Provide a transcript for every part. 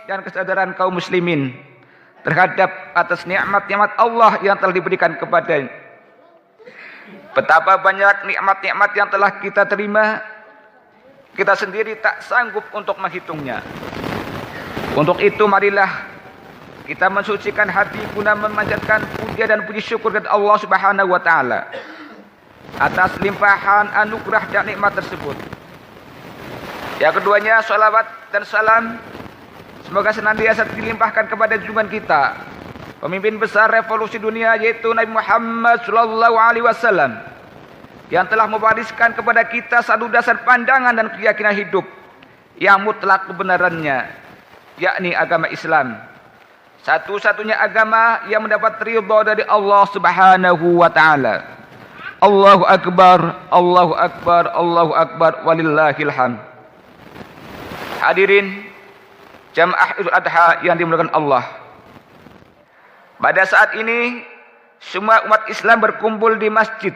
dan kesadaran kaum muslimin terhadap atas nikmat-nikmat Allah yang telah diberikan kepadanya. Betapa banyak nikmat-nikmat yang telah kita terima, kita sendiri tak sanggup untuk menghitungnya. Untuk itu marilah kita mensucikan hati guna memanjatkan puja dan puji syukur kepada Allah Subhanahu wa taala atas limpahan anugerah dan nikmat tersebut. Yang keduanya, salawat dan salam semoga senantiasa dilimpahkan kepada junjungan kita, pemimpin besar revolusi dunia, yaitu Nabi Muhammad sallallahu alaihi wasallam, yang telah mewariskan kepada kita satu dasar pandangan dan keyakinan hidup yang mutlak kebenarannya, yakni agama Islam, satu-satunya agama yang mendapat ridha dari Allah Subhanahu wa taala. Allahu akbar, Allahu akbar, Allahu akbar, walillahil hamd. Hadirin jamaah Idul Adha yang dimuliakan Allah. Pada saat ini semua umat Islam berkumpul di masjid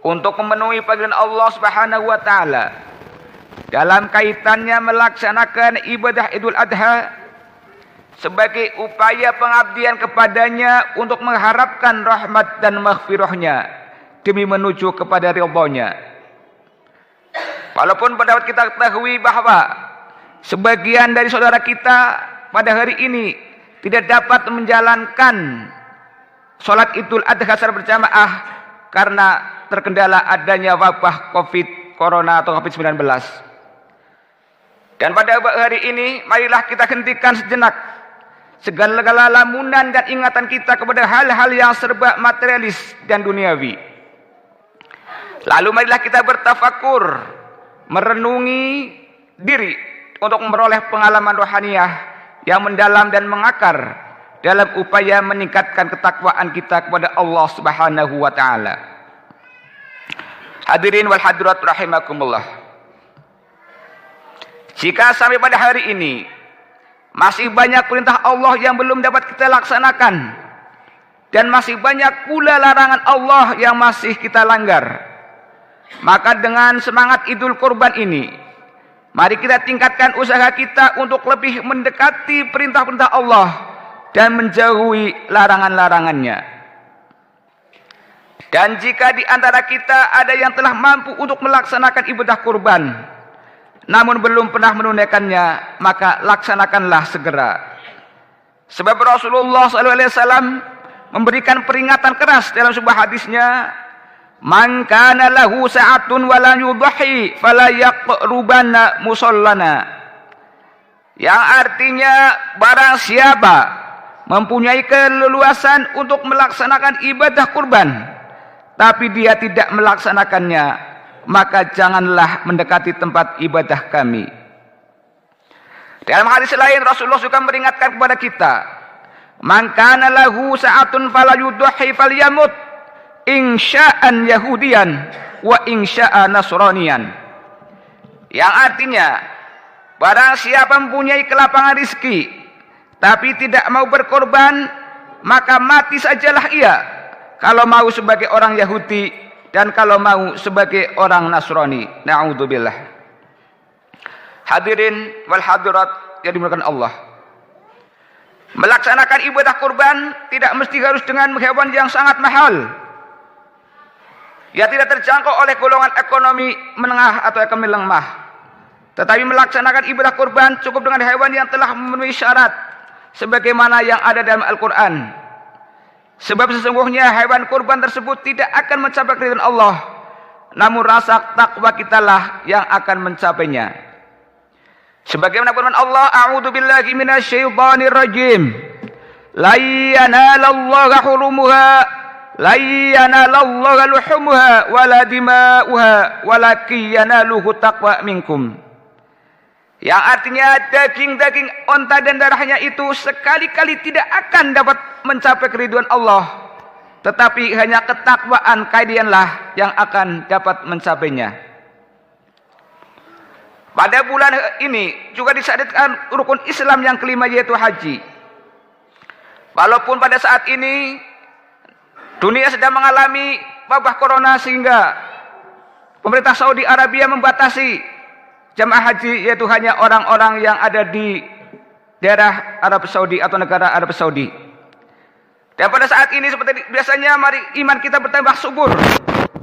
untuk memenuhi panggilan Allah Subhanahu wa taala dalam kaitannya melaksanakan ibadah Idul Adha sebagai upaya pengabdian kepadanya untuk mengharapkan rahmat dan maghfirahnya demi menuju kepada ridha-Nya. Walaupun pendapat kita ketahui bahwa sebagian dari saudara kita pada hari ini tidak dapat menjalankan sholat Idul Adha secara berjamaah karena terkendala adanya wabah Corona atau COVID-19. Dan pada hari ini marilah kita hentikan sejenak segala lamunan dan ingatan kita kepada hal-hal yang serba materialis dan duniawi. Lalu marilah kita bertafakur, merenungi diri untuk memperoleh pengalaman rohaniyah yang mendalam dan mengakar dalam upaya meningkatkan ketakwaan kita kepada Allah Subhanahu wa taala. Hadirin wal hadirat rahimakumullah. Jika sampai pada hari ini masih banyak perintah Allah yang belum dapat kita laksanakan dan masih banyak pula larangan Allah yang masih kita langgar, maka dengan semangat Idul Kurban ini, mari kita tingkatkan usaha kita untuk lebih mendekati perintah-perintah Allah dan menjauhi larangan-larangannya. Dan jika di antara kita ada yang telah mampu untuk melaksanakan ibadah kurban, namun belum pernah menunaikannya, maka laksanakanlah segera. Sebab Rasulullah SAW memberikan peringatan keras dalam sebuah hadisnya, "Man kana lahu sa'atun wa la yudhi fala yaqrubanna musallana." Yang artinya barang siapa mempunyai keleluasan untuk melaksanakan ibadah kurban tapi dia tidak melaksanakannya, maka janganlah mendekati tempat ibadah kami. Dalam hadis lain Rasulullah juga meringatkan kepada kita, "Man kana lahu sa'atun fala yudhi falyamut insya'an Yahudian wa insya'a Nasranian." Yang artinya barang siapa mempunyai kelapangan rizki tapi tidak mau berkorban, maka mati sajalah ia, kalau mau sebagai orang Yahudi dan kalau mau sebagai orang Nasrani. Na'udzubillah. Hadirin wal hadirat yang dimuliakan Allah, melaksanakan ibadah kurban tidak mesti harus dengan hewan yang sangat mahal, ya tidak terjangkau oleh golongan ekonomi menengah atau ekonomi lemah. Tetapi melaksanakan ibadah kurban cukup dengan hewan yang telah memenuhi syarat sebagaimana yang ada dalam Al-Quran. Sebab sesungguhnya hewan kurban tersebut tidak akan mencapai keridhaan Allah, namun rasa takwa kitalah yang akan mencapainya. Sebagaimana firman Allah, "A'udzu billahi minasyaitonir rajim. La yanalallaha hurumuha, la yanalallaha luhumuha wala dima'uha, walakin yanaluhu taqwa minkum." Yang artinya daging-daging onta dan darahnya itu sekali-kali tidak akan dapat mencapai keridhaan Allah, tetapi hanya ketakwaan kalianlah yang akan dapat mencapainya. Pada bulan ini juga disyariatkan rukun Islam yang kelima, yaitu haji. Walaupun pada saat ini dunia sedang mengalami wabah corona sehingga pemerintah Saudi Arabia membatasi jamaah haji, yaitu hanya orang-orang yang ada di daerah Arab Saudi atau negara Arab Saudi. Dan pada saat ini seperti biasanya mari iman kita bertambah subur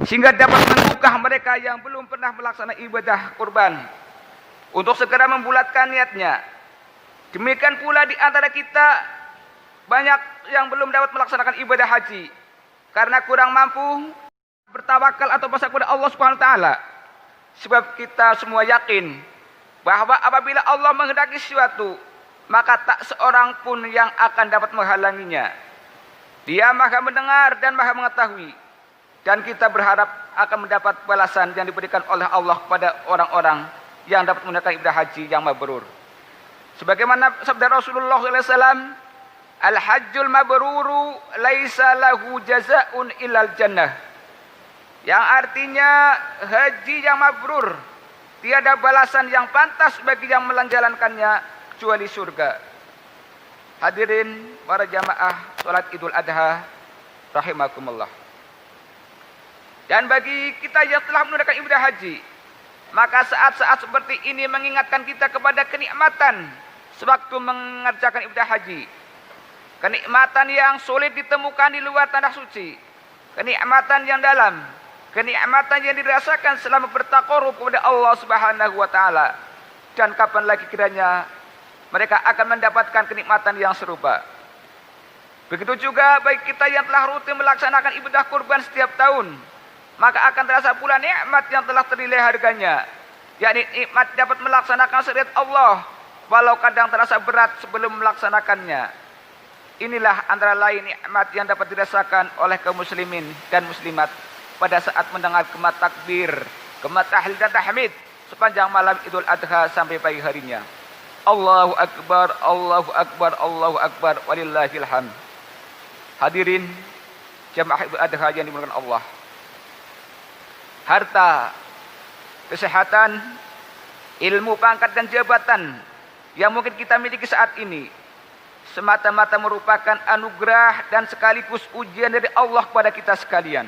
sehingga dapat menggugah mereka yang belum pernah melaksanakan ibadah kurban untuk segera membulatkan niatnya. Demikian pula di antara kita banyak yang belum dapat melaksanakan ibadah haji karena kurang mampu bertawakal atau berserah kepada Allah Subhanahu wa taala. Sebab kita semua yakin bahwa apabila Allah menghendaki sesuatu, maka tak seorang pun yang akan dapat menghalanginya. Dia Maha mendengar dan Maha mengetahui. Dan kita berharap akan mendapat balasan yang diberikan oleh Allah kepada orang-orang yang dapat menunaikan ibadah haji yang mabrur. Sebagaimana sabda Rasulullah SAW, Al-hajjul mabruru laisa lahu jazaa'un illal jannah. Yang artinya haji yang mabrur, tiada balasan yang pantas bagi yang menjalankannya kecuali surga. Hadirin para jamaah salat Idul Adha rahimakumullah. Dan bagi kita yang telah menunaikan ibadah haji, maka saat-saat seperti ini mengingatkan kita kepada kenikmatan sewaktu mengerjakan ibadah haji. Kenikmatan yang sulit ditemukan di luar tanah suci. Kenikmatan yang dalam. Kenikmatan yang dirasakan selama bertaqarrub kepada Allah Subhanahu wa taala. Dan kapan lagi kiranya mereka akan mendapatkan kenikmatan yang serupa. Begitu juga bagi kita yang telah rutin melaksanakan ibadah kurban setiap tahun, maka akan terasa pula nikmat yang telah ternilai harganya, yakni nikmat dapat melaksanakan syariat Allah walau kadang terasa berat sebelum melaksanakannya. Inilah antara lain nikmat yang dapat dirasakan oleh kaum muslimin dan muslimat pada saat mendengar kemat takbir, kemat tahlil dan tahmid sepanjang malam Idul Adha sampai pagi harinya. Allahu Akbar, Allahu Akbar, Allahu Akbar, walillahil hamd. Hadirin jamaah Idul Adha yang dimuliakan Allah. Harta, kesehatan, ilmu, pangkat dan jabatan yang mungkin kita miliki saat ini semata-mata merupakan anugerah dan sekaligus ujian dari Allah kepada kita sekalian.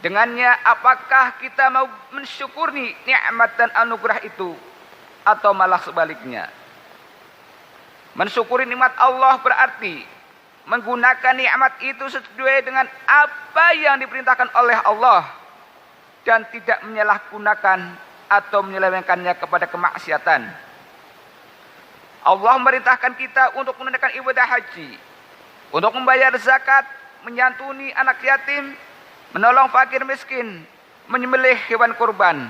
Dengannya apakah kita mau mensyukuri nikmat dan anugerah itu atau malah sebaliknya? Mensyukuri nikmat Allah berarti menggunakan nikmat itu sesuai dengan apa yang diperintahkan oleh Allah dan tidak menyalahgunakan atau menyelewengkannya kepada kemaksiatan. Allah memerintahkan kita untuk menunaikan ibadah haji, untuk membayar zakat, menyantuni anak yatim, menolong fakir miskin, menyembelih hewan kurban,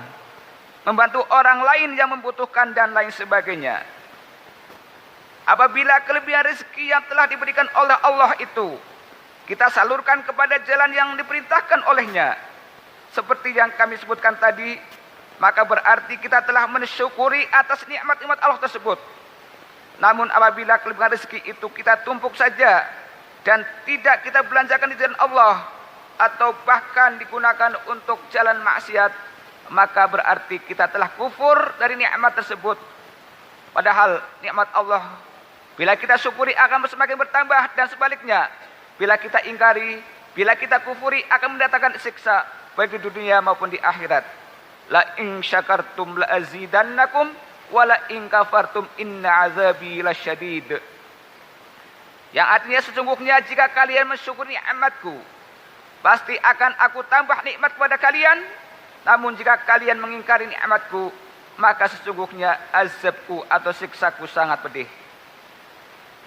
membantu orang lain yang membutuhkan dan lain sebagainya. Apabila kelebihan rezeki yang telah diberikan oleh Allah itu kita salurkan kepada jalan yang diperintahkan olehnya, seperti yang kami sebutkan tadi, maka berarti kita telah mensyukuri atas nikmat-nikmat Allah tersebut. Namun apabila kelebihan rezeki itu kita tumpuk saja dan tidak kita belanjakan di jalan Allah atau bahkan digunakan untuk jalan maksiat, maka berarti kita telah kufur dari nikmat tersebut. Padahal nikmat Allah bila kita syukuri akan semakin bertambah, dan sebaliknya bila kita ingkari, bila kita kufuri akan mendatangkan siksa baik di dunia maupun di akhirat. La in syakartum la azidannakum wala in kafartum inna azabi lasyadid. Yang artinya sesungguhnya jika kalian mensyukuri nikmatku, pasti akan aku tambah nikmat kepada kalian. Namun jika kalian mengingkari nikmatku, maka sesungguhnya azabku atau siksaku sangat pedih.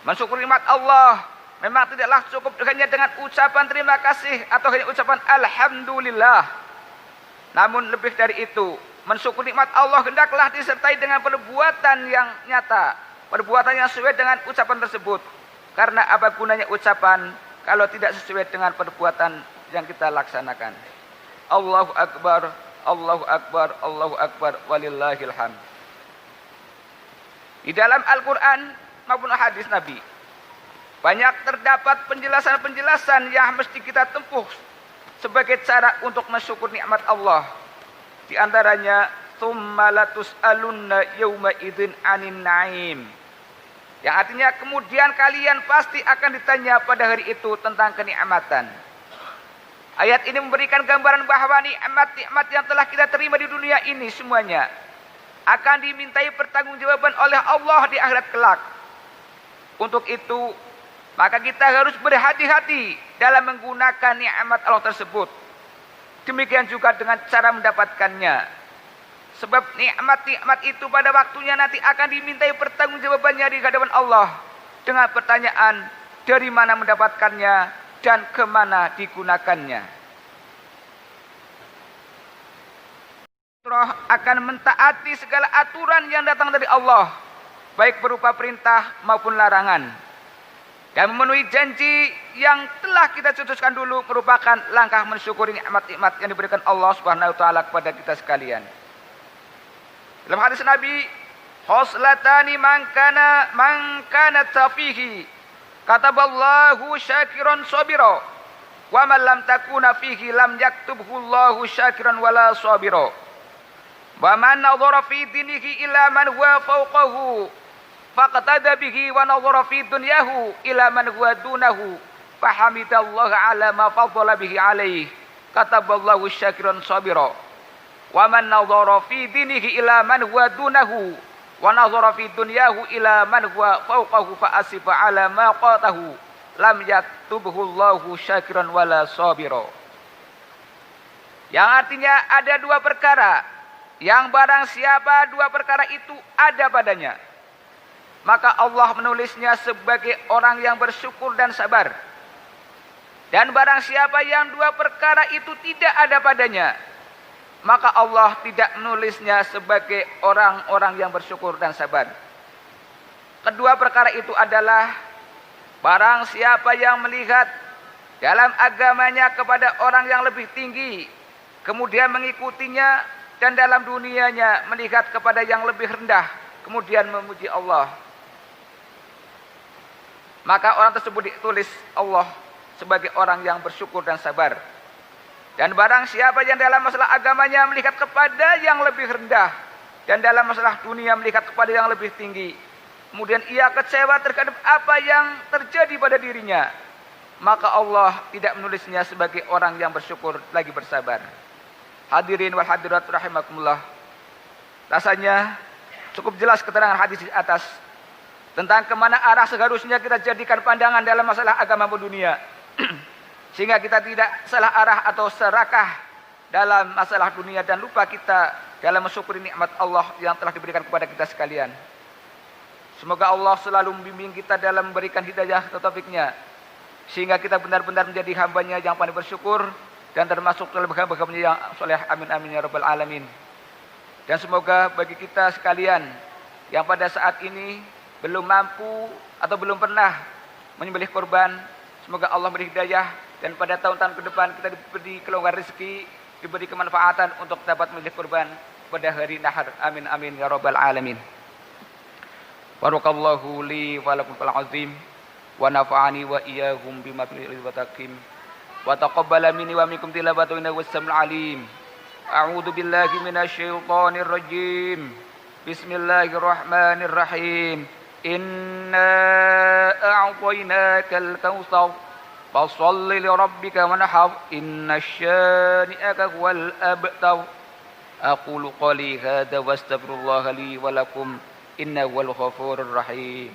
Mensyukuri nikmat Allah memang tidaklah cukup hanya dengan ucapan terima kasih atau hanya ucapan alhamdulillah. Namun lebih dari itu, mensyukuri nikmat Allah hendaklah disertai dengan perbuatan yang nyata, perbuatan yang sesuai dengan ucapan tersebut. Karena apa gunanya ucapan kalau tidak sesuai dengan perbuatan yang kita laksanakan. Allahu Akbar, Allahu Akbar, Allahu Akbar, walillahil hamd. Di dalam Al-Quran maupun hadis Nabi, banyak terdapat penjelasan-penjelasan yang mesti kita tempuh sebagai cara untuk mensyukur nikmat Allah. Di antaranya, tsumma latus'alunna yauma idzin 'anin na'im. Yang artinya kemudian kalian pasti akan ditanya pada hari itu tentang kenikmatan. Ayat ini memberikan gambaran bahwa nikmat-nikmat yang telah kita terima di dunia ini semuanya akan dimintai pertanggungjawaban oleh Allah di akhirat kelak. Untuk itu, maka kita harus berhati-hati dalam menggunakan nikmat Allah tersebut. Demikian juga dengan cara mendapatkannya. Sebab nikmat-nikmat itu pada waktunya nanti akan dimintai pertanggungjawabannya di hadapan Allah dengan pertanyaan dari mana mendapatkannya dan kemana digunakannya. Akan mentaati segala aturan yang datang dari Allah, baik berupa perintah maupun larangan, dan memenuhi janji yang telah kita cetuskan dulu merupakan langkah mensyukuri nikmat-nikmat yang diberikan Allah Subhanahu wa taala kepada kita sekalian. Dalam hadis Nabi, "Khoslatani man kana tafihi kataballahu syakiran sabira wa man lam takuna fihi lam yaktubhu Allahu syakiran wala sabira. Wa man nadhara fi dinihi ila man huwa fawqahu faqtada bihi wa nadhara fi dunyahu ila man huwa dunahu fahamidallaha ala ma faddala bihi alaihi kataballahu syakiran sabira. Wa man nadhara fi dinihi ila man huwa dunahu wa nadhara fi dunyahu ila man huwa fawqahu fa asifa ala ma qatahu lam yaktubhu Allahu syakiran wala sabira." Yang artinya ada dua perkara yang barang siapa dua perkara itu ada padanya, maka Allah menulisnya sebagai orang yang bersyukur dan sabar. Dan barang siapa yang dua perkara itu tidak ada padanya, maka Allah tidak menulisnya sebagai orang-orang yang bersyukur dan sabar. Kedua perkara itu adalah barang siapa yang melihat dalam agamanya kepada orang yang lebih tinggi, kemudian mengikutinya, dan dalam dunianya melihat kepada yang lebih rendah, kemudian memuji Allah, maka orang tersebut ditulis Allah sebagai orang yang bersyukur dan sabar. Dan barang siapa yang dalam masalah agamanya melihat kepada yang lebih rendah, dan dalam masalah dunia melihat kepada yang lebih tinggi, kemudian ia kecewa terhadap apa yang terjadi pada dirinya, maka Allah tidak menulisnya sebagai orang yang bersyukur lagi bersabar. Hadirin wal hadirat rahimakumullah. Rasanya cukup jelas keterangan hadis di atas tentang kemana arah seharusnya kita jadikan pandangan dalam masalah agama dunia, sehingga kita tidak salah arah atau serakah dalam masalah dunia dan lupa kita dalam mensyukuri nikmat Allah yang telah diberikan kepada kita sekalian. Semoga Allah selalu membimbing kita dalam memberikan hidayah atau taufiknya, sehingga kita benar-benar menjadi hambanya yang pandai bersyukur dan termasuk dalam hamba-hambanya yang soleh. Amin amin ya rabbal alamin. Dan semoga bagi kita sekalian yang pada saat ini belum mampu atau belum pernah menyembelih korban, semoga Allah beri hidayah dan pada tahun-tahun ke depan kita diberi kelonggaran rezeki, diberi kemanfaatan untuk dapat menyembelih korban pada hari nahar. Amin amin ya rabbal alamin. Barakallahu li wa lakum fil azim wa nafa'ani wa iyyahum bima fil wa taqim wa taqabbala minni wa minkum tilawatu innahu was-sami'ul alim. A'udzu billahi minasyaitonir rajim. Bismillahirrahmanirrahim. Inna a'tainakal kautsar fasholli li rabbika wanhar innasyani'aka huwal abtar. Aqulu qali hadza wastaghfirullaha li wa lakum innahu wal ghafurur rahim.